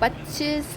25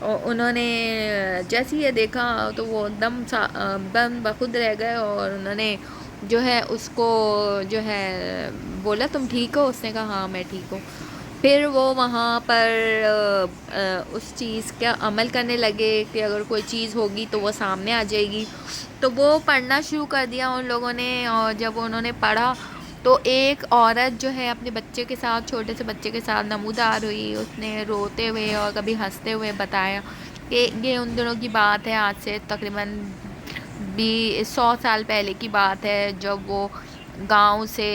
اور انہوں نے جیسے یہ دیکھا تو وہ دم بخود رہ گئے، اور انہوں نے جو ہے اس کو جو ہے بولا تم ٹھیک ہو؟ اس نے کہا ہاں میں ٹھیک ہوں۔ پھر وہ وہاں پر اس چیز کا عمل کرنے لگے کہ اگر کوئی چیز ہوگی تو وہ سامنے آ جائے گی۔ تو وہ پڑھنا شروع کر دیا ان لوگوں نے، اور جب انہوں نے پڑھا تو ایک عورت جو ہے اپنے بچے کے ساتھ، چھوٹے سے بچے کے ساتھ نمودار ہوئی۔ اس نے روتے ہوئے اور کبھی ہنستے ہوئے بتایا کہ یہ ان دنوں کی بات ہے، آج سے تقریباً 100 سال پہلے کی بات ہے، جب وہ گاؤں سے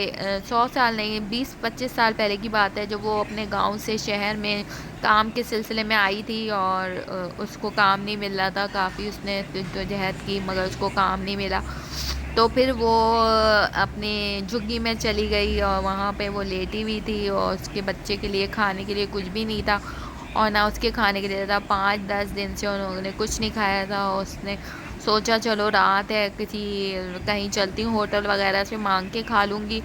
100 سال نہیں 20-25 سال پہلے کی بات ہے، جب وہ اپنے گاؤں سے شہر میں کام کے سلسلے میں آئی تھی، اور اس کو کام نہیں مل رہا تھا، کافی اس نے جدوجہد کی مگر اس کو کام نہیں ملا۔ تو پھر وہ اپنے جھگی میں چلی گئی، اور وہاں پہ وہ لیٹی ہوئی تھی، اور اس کے بچے کے لیے کھانے کے لیے کچھ بھی نہیں تھا، اور نہ اس کے کھانے کے لیے تھا۔ 5-10 دن سے انہوں نے کچھ نہیں کھایا تھا۔ اس نے سوچا چلو رات ہے، کہیں چلتی ہوں ہوٹل وغیرہ سے مانگ کے کھا لوں گی۔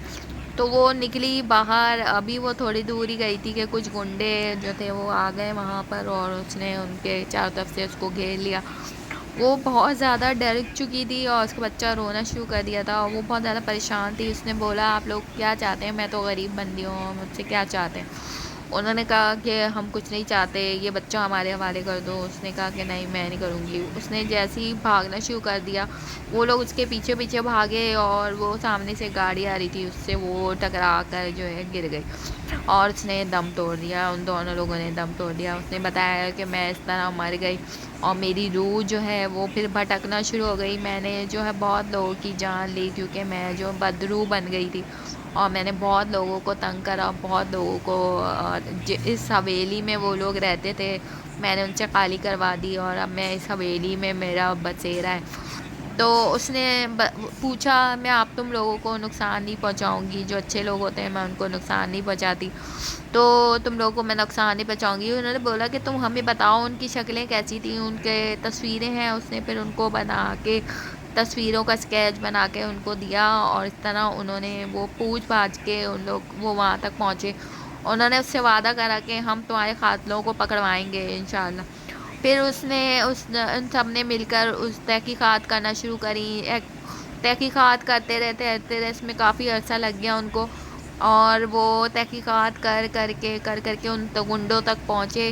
تو وہ نکلی باہر، ابھی وہ تھوڑی دور ہی گئی تھی کہ کچھ گنڈے جو تھے وہ آ گئے وہاں پر، اور اس نے ان کے چاروں طرف سے اس کو گھیر لیا۔ وہ بہت زیادہ ڈر چکی تھی، اور اس کا بچہ رونا شروع کر دیا تھا، اور وہ بہت زیادہ پریشان تھی۔ اس نے بولا آپ لوگ کیا چاہتے ہیں؟ میں تو غریب بندی ہوں، مجھ سے کیا چاہتے ہیں؟ انہوں نے کہا کہ ہم کچھ نہیں چاہتے، یہ بچہ ہمارے حوالے کر دو۔ اس نے کہا کہ نہیں میں نہیں کروں گی۔ اس نے جیسے ہی بھاگنا شروع کر دیا، وہ لوگ اس کے پیچھے پیچھے بھاگے، اور وہ سامنے سے گاڑی آ رہی تھی، اس سے وہ ٹکرا کر جو ہے گر گئی، اور اس نے دم توڑ دیا۔ ان دونوں لوگوں نے دم توڑ دیا۔ اس نے بتایا کہ میں اس طرح مر گئی، اور میری روح جو ہے وہ پھر بھٹکنا شروع ہو گئی۔ میں نے جو ہے بہت لوگوں کی جان لی، کیونکہ میں جو بدروح بن گئی تھی، اور میں نے بہت لوگوں کو تنگ کرا، بہت لوگوں کو اس حویلی میں وہ لوگ رہتے تھے میں نے ان سے خالی کروا دی، اور اب میں اس حویلی میں میرا بسیرا ہے۔ تو اس نے پوچھا میں آپ تم لوگوں کو نقصان نہیں پہنچاؤں گی، جو اچھے لوگ ہوتے ہیں میں ان کو نقصان نہیں پہنچاتی، تو تم لوگوں کو میں نقصان نہیں پہنچاؤں گی۔ انہوں نے بولا کہ تم ہمیں بتاؤ ان کی شکلیں کیسی تھیں، ان کے تصویریں ہیں؟ اس نے پھر ان کو بنا کے تصویروں کا اسکیچ بنا کے ان کو دیا، اور اس طرح انہوں نے وہ پوچھ پاچھ کے ان لوگ وہ وہاں تک پہنچے۔ انہوں نے اس سے وعدہ کرا کہ ہم تمہارے قاتلوں کو پکڑوائیں گے انشاءاللہ۔ پھر ان سب نے مل کر اس تحقیقات کرنا شروع کری، تحقیقات کرتے رہتے اس میں کافی عرصہ لگ گیا ان کو، اور وہ تحقیقات کر کے ان گنڈوں تک پہنچے،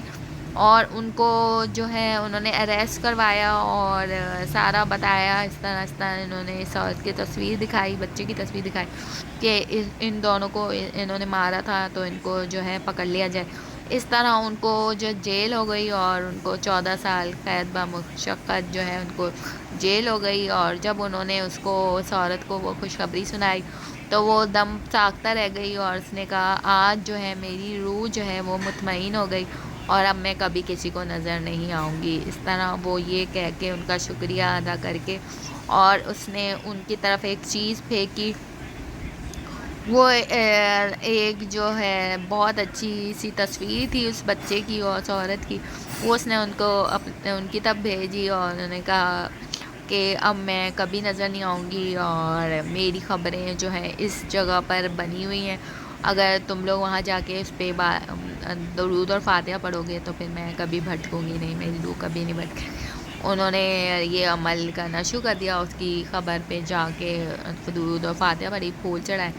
اور ان کو جو ہے انہوں نے اریسٹ کروایا، اور سارا بتایا اس طرح انہوں نے اس عورت کی تصویر دکھائی، بچے کی تصویر دکھائی کہ ان دونوں کو انہوں نے مارا تھا، تو ان کو جو ہے پکڑ لیا جائے۔ اس طرح ان کو جو جیل ہو گئی، اور ان کو 14 سال قید بمشقت جو ہے ان کو جیل ہو گئی۔ اور جب انہوں نے اس عورت کو وہ خوشخبری سنائی تو وہ دم ساکتہ رہ گئی، اور اس نے کہا آج جو ہے میری روح جو ہے وہ مطمئن ہو گئی، اور اب میں کبھی کسی کو نظر نہیں آؤں گی۔ اس طرح وہ یہ کہہ کے ان کا شکریہ ادا کر کے، اور اس نے ان کی طرف ایک چیز پھینکی، وہ ایک جو ہے بہت اچھی سی تصویر تھی اس بچے کی اور اس عورت کی، وہ اس نے ان کو ان کی طرف بھیجی، اور انہوں نے کہا کہ اب میں کبھی نظر نہیں آؤں گی، اور میری خبریں جو ہیں اس جگہ پر بنی ہوئی ہیں، اگر تم لوگ وہاں جا کے اس پہ درود اور فاتحہ پڑھو گے تو پھر میں کبھی بھٹکوں گی نہیں، میری روح کبھی نہیں بھٹکے۔ انہوں نے یہ عمل کرنا شروع کر دیا، اس کی خبر پہ جا کے درود اور فاتحہ پڑھی، پھول چڑھائے،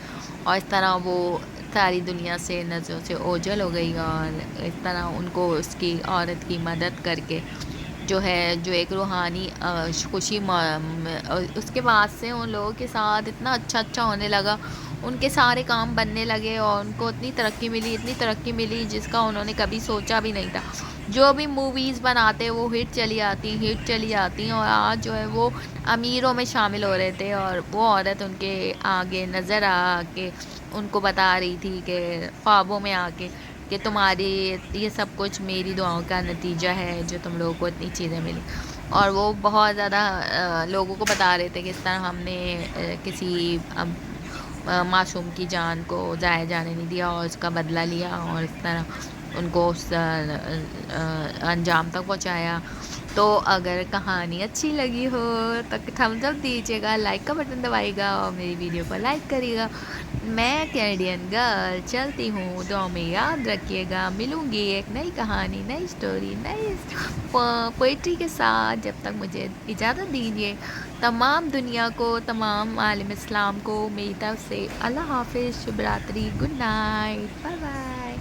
اور اس طرح وہ ساری دنیا سے نظروں سے اوجھل ہو گئی، اور اس طرح ان کو اس کی عورت کی مدد کر کے جو ہے جو ایک روحانی خوشی اس کے بعد سے ان لوگوں کے ساتھ اتنا اچھا ہونے لگا، ان کے سارے کام بننے لگے، اور ان کو اتنی ترقی ملی جس کا انہوں نے کبھی سوچا بھی نہیں تھا۔ جو بھی موویز بناتے وہ ہٹ چلی آتی، اور آج جو ہے وہ امیروں میں شامل ہو رہے تھے، اور وہ عورت ان کے آگے نظر آ کے ان کو بتا رہی تھی کہ خوابوں میں آ کے کہ تمہاری یہ سب کچھ میری دعاؤں کا نتیجہ ہے جو تم لوگوں کو اتنی چیزیں ملی، اور وہ بہت زیادہ لوگوں کو بتا رہے تھے کہ اس طرح ہم نے کسی معصوم کی جان کو ضائع جانے نہیں دیا، اور اس کا بدلہ لیا، اور اس طرح ان کو اس انجام تک پہنچایا۔ تو اگر کہانی اچھی لگی ہو تو تھمز اپ دیجیے گا، لائک کا بٹن دبائیے گا، اور میری ویڈیو کو لائک کریے گا۔ میں کینیڈین گرل چلتی ہوں، دعاؤں میں یاد رکھیے گا، ملوں گی ایک نئی کہانی، نئی اسٹوری، نئی پوئٹری کے ساتھ، جب تک مجھے اجازت دیجیے۔ تمام دنیا کو، تمام عالم اسلام کو میری طرف سے اللہ حافظ، شبھ راتری، گڈ نائٹ، بائے بائے۔